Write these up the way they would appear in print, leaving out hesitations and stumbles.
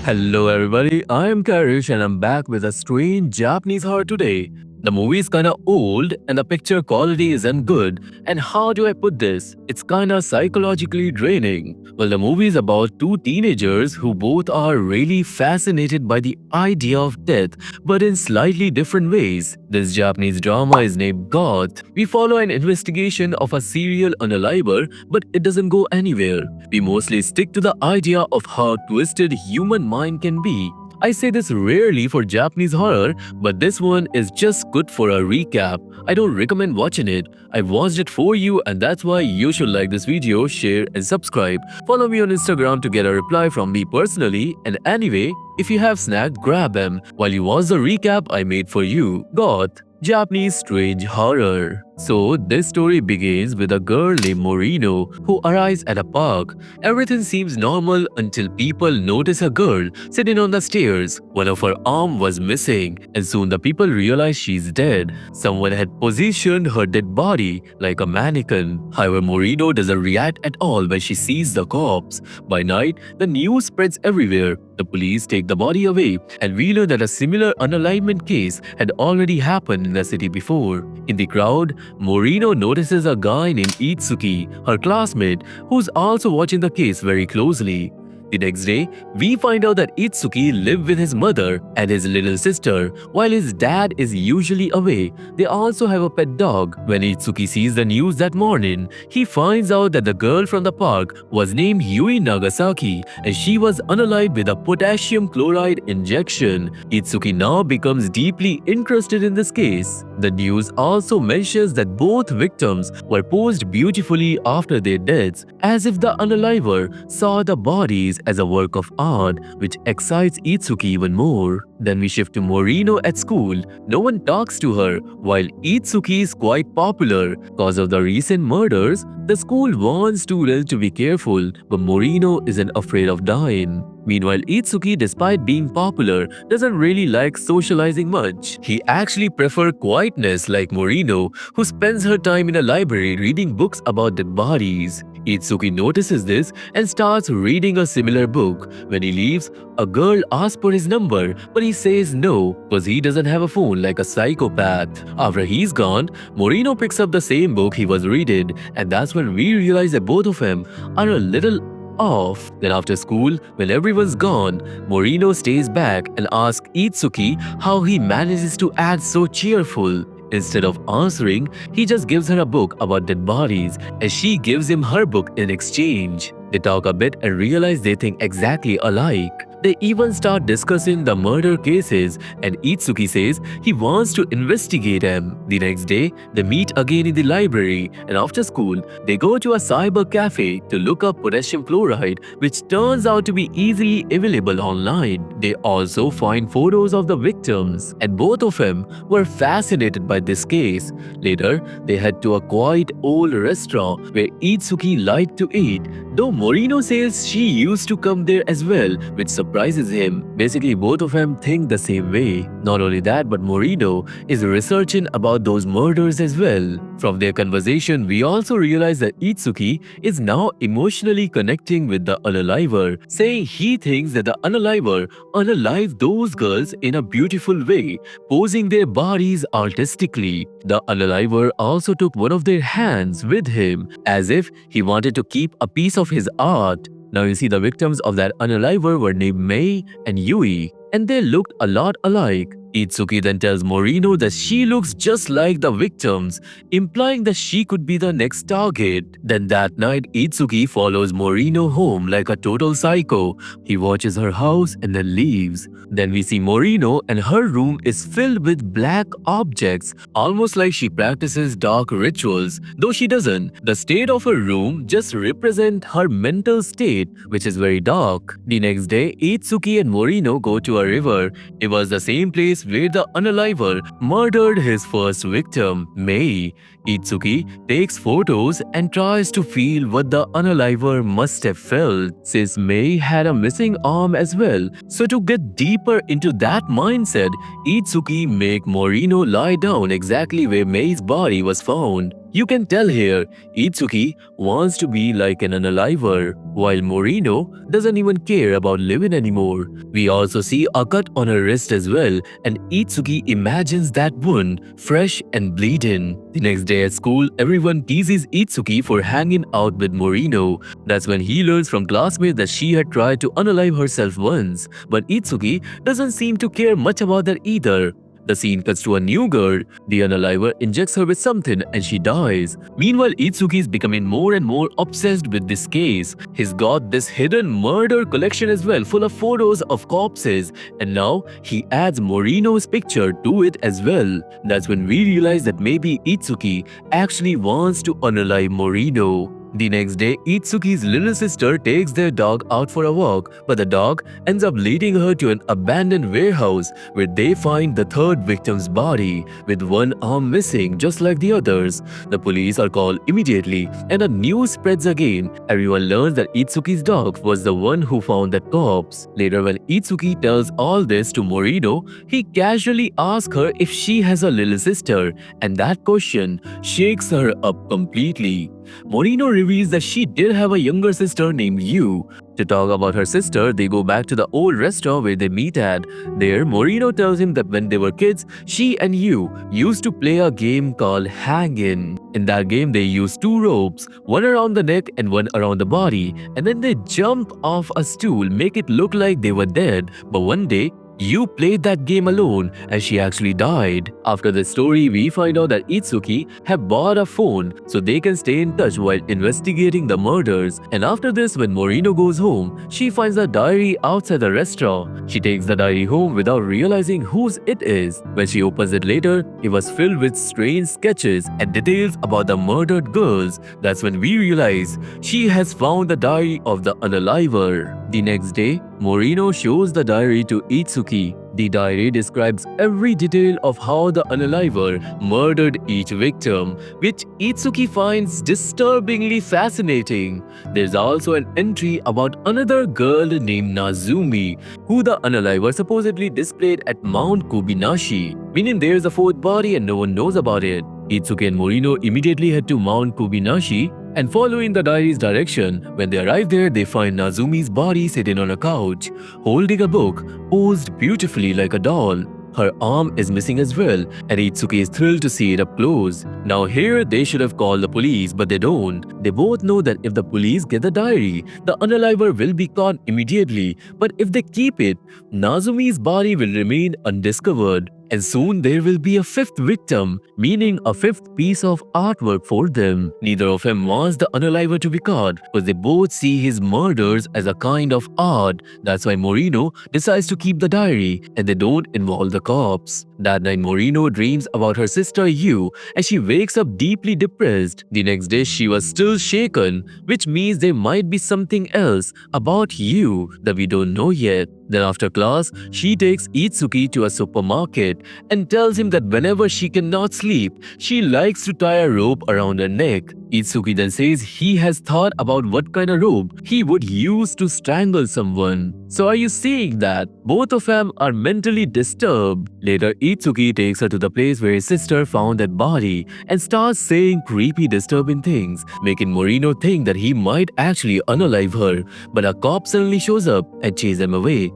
Hello everybody, I am Karryshh and I'm back with a strange Japanese horror today. The movie is kinda old and the picture quality isn't good. And how do I put this? It's kinda psychologically draining. Well, the movie is about two teenagers who both are really fascinated by the idea of death, but in slightly different ways. This Japanese drama is named Goth. We follow an investigation of a serial unaliver, but it doesn't go anywhere. We mostly stick to the idea of how twisted human mind can be. I say this rarely for Japanese horror, but this one is just good for a recap. I don't recommend watching it. I watched it for you and that's why you should like this video, share and subscribe. Follow me on Instagram to get a reply from me personally, and anyway, if you have snack, grab them while you watch the recap I made for you. Goth, Japanese strange horror. So, this story begins with a girl named Morino who arrives at a park. Everything seems normal until people notice a girl sitting on the stairs. One of her arm was missing, and soon the people realize she's dead. Someone had positioned her dead body like a mannequin. However, Morino doesn't react at all when she sees the corpse. By night, the news spreads everywhere. The police take the body away, and we learn that a similar unalignment case had already happened in the city before. In the crowd, Morino notices a guy named Itsuki, her classmate, who's also watching the case very closely. The next day, we find out that Itsuki lived with his mother and his little sister while his dad is usually away. They also have a pet dog. When Itsuki sees the news that morning, he finds out that the girl from the park was named Yui Nagasaki and she was unalived with a potassium chloride injection. Itsuki now becomes deeply interested in this case. The news also mentions that both victims were posed beautifully after their deaths, as if the unaliver saw the bodies as a work of art, which excites Itsuki even more. Then we shift to Morino at school. No one talks to her, while Itsuki is quite popular. Cause of the recent murders, the school warns students to be careful, but Morino isn't afraid of dying. Meanwhile, Itsuki, despite being popular, doesn't really like socializing much. He actually prefers quietness like Morino, who spends her time in a library reading books about dead bodies. Itsuki notices this and starts reading a similar book. When he leaves, a girl asks for his number, but he says no because he doesn't have a phone like a psychopath. After he's gone, Morino picks up the same book he was reading, and that's when we realize that both of them are a little off. Then after school, when everyone's gone, Morino stays back and asks Itsuki how he manages to act so cheerful. Instead of answering, he just gives her a book about dead bodies and she gives him her book in exchange. They talk a bit and realize they think exactly alike. They even start discussing the murder cases and Itsuki says he wants to investigate them. The next day, they meet again in the library and after school, they go to a cyber cafe to look up potassium chloride, which turns out to be easily available online. They also find photos of the victims and both of them were fascinated by this case. Later, they head to a quiet old restaurant where Itsuki liked to eat, though Morino says she used to come there as well, which surprises him. Basically, both of them think the same way. Not only that, but Morino is researching about those murders as well. From their conversation, we also realize that Itsuki is now emotionally connecting with the unaliver, saying he thinks that the unaliver unalived those girls in a beautiful way, posing their bodies artistically. The unaliver also took one of their hands with him, as if he wanted to keep a piece of his art. Now you see the victims of that unaliver were named Mei and Yui, and they looked a lot alike. Itsuki then tells Morino that she looks just like the victims, implying that she could be the next target. Then that night, Itsuki follows Morino home like a total psycho. He watches her house and then leaves. Then we see Morino and her room is filled with black objects, almost like she practices dark rituals, though she doesn't. The state of her room just represents her mental state, which is very dark. The next day, Itsuki and Morino go to a river. It was the same place where the unaliver murdered his first victim, Mei. Itsuki takes photos and tries to feel what the unaliver must have felt, since Mei had a missing arm as well. So to get deeper into that mindset, Itsuki make Morino lie down exactly where Mei's body was found. You can tell here, Itsuki wants to be like an unaliver, while Morino doesn't even care about living anymore. We also see a cut on her wrist as well, and Itsuki imagines that wound fresh and bleeding. The next day at school, everyone teases Itsuki for hanging out with Morino. That's when he learns from classmates that she had tried to unalive herself once, but Itsuki doesn't seem to care much about that either. The scene cuts to a new girl. The unaliver injects her with something and she dies. Meanwhile, Itsuki is becoming more and more obsessed with this case. He's got this hidden murder collection as well, full of photos of corpses, and now he adds Morino's picture to it as well. That's when we realize that maybe Itsuki actually wants to unalive Morino. The next day, Itsuki's little sister takes their dog out for a walk, but the dog ends up leading her to an abandoned warehouse where they find the third victim's body with one arm missing just like the others. The police are called immediately and the news spreads again. Everyone learns that Itsuki's dog was the one who found that corpse. Later, when Itsuki tells all this to Morino, he casually asks her if she has a little sister, and that question shakes her up completely. Morino reveals that she did have a younger sister named Myuu. To talk about her sister, they go back to the old restaurant where they meet at. There, Morino tells him that when they were kids, she and Myuu used to play a game called Hang-In. In that game, they use two ropes, one around the neck and one around the body, and then they jump off a stool, make it look like they were dead. But one day, you played that game alone and she actually died. After this story, we find out that Itsuki have bought a phone so they can stay in touch while investigating the murders. And after this, when Morino goes home, she finds a diary outside the restaurant. She takes the diary home without realizing whose it is. When she opens it later, it was filled with strange sketches and details about the murdered girls. That's when we realize she has found the diary of the unaliver. The next day, Morino shows the diary to Itsuki. The diary describes every detail of how the unaliver murdered each victim, which Itsuki finds disturbingly fascinating. There's also an entry about another girl named Nazumi, who the unaliver supposedly displayed at Mount Kubinashi, meaning there's a fourth body and no one knows about it. Itsuki and Morino immediately head to Mount Kubinashi, and following the diary's direction, when they arrive there, they find Nazumi's body sitting on a couch, holding a book, posed beautifully like a doll. Her arm is missing as well, and Itsuki is thrilled to see it up close. Now here, they should have called the police, but they don't. They both know that if the police get the diary, the unaliver will be caught immediately. But if they keep it, Nazumi's body will remain undiscovered. And soon there will be a fifth victim, meaning a fifth piece of artwork for them. Neither of them wants the unaliver to be caught, but they both see his murders as a kind of art. That's why Morino decides to keep the diary, and they don't involve the cops. That night, Morino dreams about her sister Myuu, and she wakes up deeply depressed. The next day, she was still shaken, which means there might be something else about Myuu that we don't know yet. Then after class, she takes Itsuki to a supermarket and tells him that whenever she cannot sleep, she likes to tie a rope around her neck. Itsuki then says he has thought about what kind of rope he would use to strangle someone. So are you seeing that? Both of them are mentally disturbed. Later, Itsuki takes her to the place where his sister found that body and starts saying creepy, disturbing things, making Morino think that he might actually unalive her. But a cop suddenly shows up and chases them away.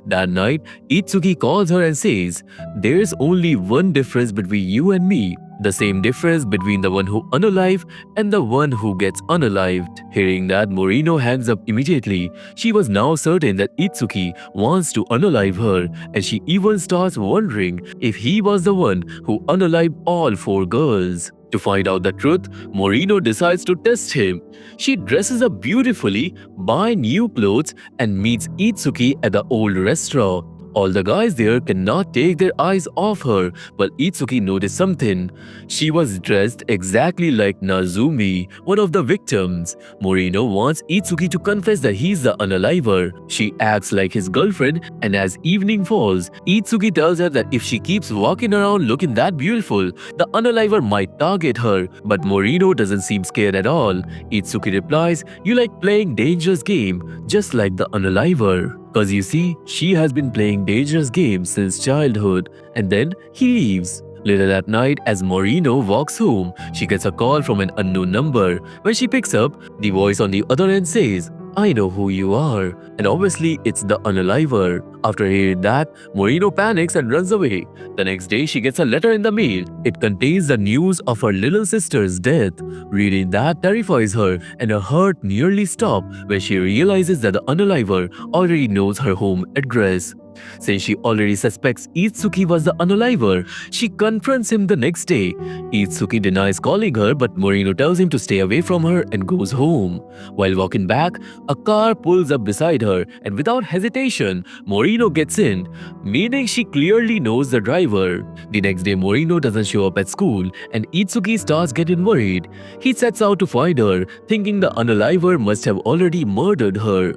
That night, Itsuki calls her and says, "There's only one difference between you and me. The same difference between the one who unalive and the one who gets unalived." Hearing that, Morino hangs up immediately. She was now certain that Itsuki wants to unalive her, and she even starts wondering if he was the one who unalived all four girls. To find out the truth, Morino decides to test him. She dresses up beautifully, buys new clothes, and meets Itsuki at the old restaurant. All the guys there cannot take their eyes off her, but Itsuki noticed something. She was dressed exactly like Nazumi, one of the victims. Morino wants Itsuki to confess that he's the unaliver. She acts like his girlfriend, and as evening falls, Itsuki tells her that if she keeps walking around looking that beautiful, the unaliver might target her. But Morino doesn't seem scared at all. Itsuki replies, "You like playing dangerous game, just like the unaliver." Cause you see, she has been playing dangerous games since childhood, and then he leaves. Later that night, as Morino walks home, she gets a call from an unknown number. When she picks up, the voice on the other end says, "I know who you are." And obviously, it's the Unaliver. After hearing that, Morino panics and runs away. The next day, she gets a letter in the mail. It contains the news of her little sister's death. Reading that terrifies her, and her heart nearly stops when she realizes that the Unaliver already knows her home address. Since she already suspects Itsuki was the Unaliver, she confronts him the next day. Itsuki denies calling her, but Morino tells him to stay away from her and goes home. While walking back, a car pulls up beside her, and without hesitation, Morino gets in, meaning she clearly knows the driver. The next day, Morino doesn't show up at school, and Itsuki starts getting worried. He sets out to find her, thinking the Unaliver must have already murdered her.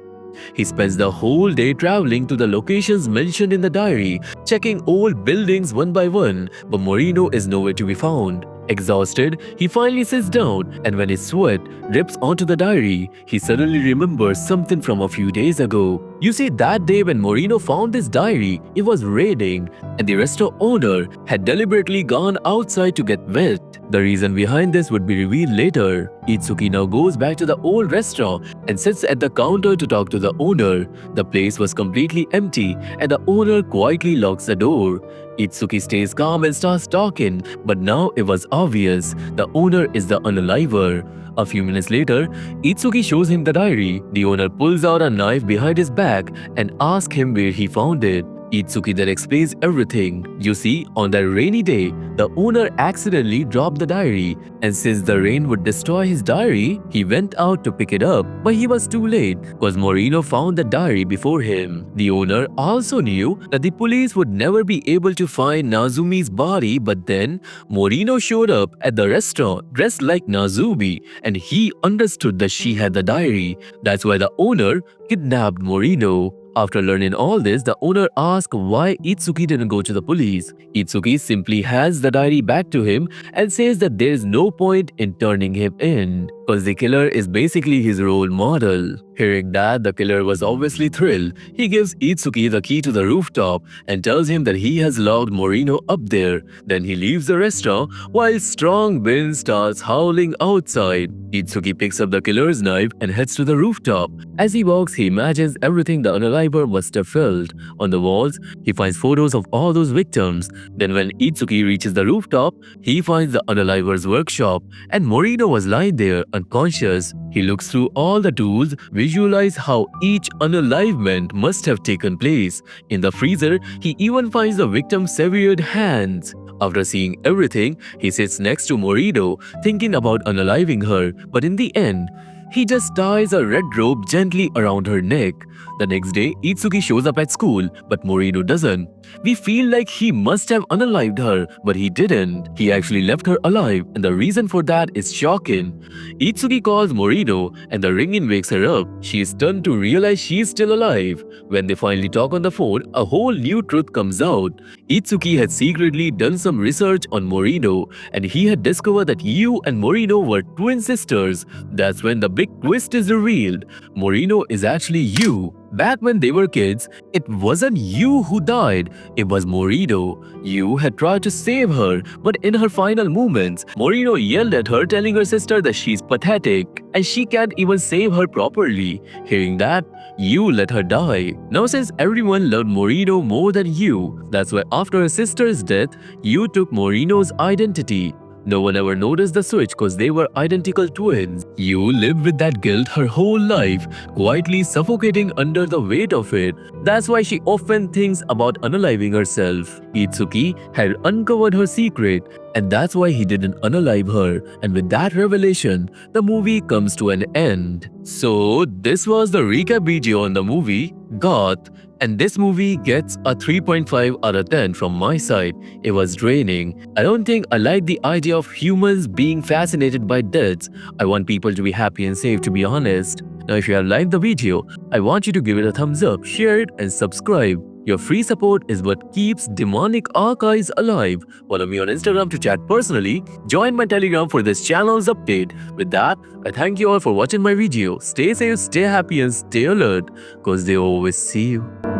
He spends the whole day traveling to the locations mentioned in the diary, checking old buildings one by one, but Morino is nowhere to be found. Exhausted, he finally sits down, and when his sweat drips onto the diary, he suddenly remembers something from a few days ago. You see, that day when Morino found this diary, it was raining, and the restaurant owner had deliberately gone outside to get wet. The reason behind this would be revealed later. Itsuki now goes back to the old restaurant and sits at the counter to talk to the owner. The place was completely empty, and the owner quietly locks the door. Itsuki stays calm and starts talking, but now it was obvious the owner is the Unaliver. A few minutes later, Itsuki shows him the diary. The owner pulls out a knife behind his back and asks him where he found it. Itsuki then explains everything. You see, on that rainy day, the owner accidentally dropped the diary, and since the rain would destroy his diary, he went out to pick it up, but he was too late because Morino found the diary before him. The owner also knew that the police would never be able to find Nazumi's body, but then Morino showed up at the restaurant dressed like Nazumi, and he understood that she had the diary. That's why the owner kidnapped Morino. After learning all this, the owner asks why Itsuki didn't go to the police. Itsuki simply hands the diary back to him and says that there is no point in turning him in, because the killer is basically his role model. Hearing that, the killer was obviously thrilled. He gives Itsuki the key to the rooftop and tells him that he has locked Morino up there. Then he leaves the restaurant while strong wind starts howling outside. Itsuki picks up the killer's knife and heads to the rooftop. As he walks, he imagines everything the Unaliver must have felt. On the walls, he finds photos of all those victims. Then when Itsuki reaches the rooftop, he finds the Unaliver's workshop, and Morino was lying there unconscious. He looks through all the tools, visualize how each unalivement must have taken place. In the freezer, he even finds the victim's severed hands. After seeing everything, he sits next to Morino, thinking about unaliving her, but in the end, he just ties a red rope gently around her neck. The next day, Itsuki shows up at school, but Morino doesn't. We feel like he must have unalived her, but he didn't. He actually left her alive, and the reason for that is shocking. Itsuki calls Morino, and the ringing wakes her up. She is stunned to realize she is still alive. When they finally talk on the phone, a whole new truth comes out. Itsuki had secretly done some research on Morino, and he had discovered that Yu and Morino were twin sisters. That's when the big twist is revealed. Morino is actually Yu. Back when they were kids, it wasn't Yu who died, it was Morino. Yu had tried to save her, but in her final moments, Morino yelled at her, telling her sister that she's pathetic and she can't even save her properly. Hearing that, Yu let her die. Now since everyone loved Morino more than Yu, that's why after her sister's death, Yu took Morino's identity. No one ever noticed the switch because they were identical twins. Yu lived with that guilt her whole life, quietly suffocating under the weight of it. That's why she often thinks about unaliving herself. Itsuki had uncovered her secret, and that's why he didn't unalive her. And with that revelation, the movie comes to an end. So this was the recap video on the movie Goth, and this movie gets a 3.5 out of 10 from my side. It was draining. I don't think I like the idea of humans being fascinated by deaths. I want people to be happy and safe, to be honest. Now if you have liked the video, I want you to give it a thumbs up, share it and subscribe. Your free support is what keeps demonic archives alive. Follow me on Instagram to chat personally. Join my Telegram for this channel's update. With that, I thank you all for watching my video. Stay safe, stay happy and stay alert, cause they always see you.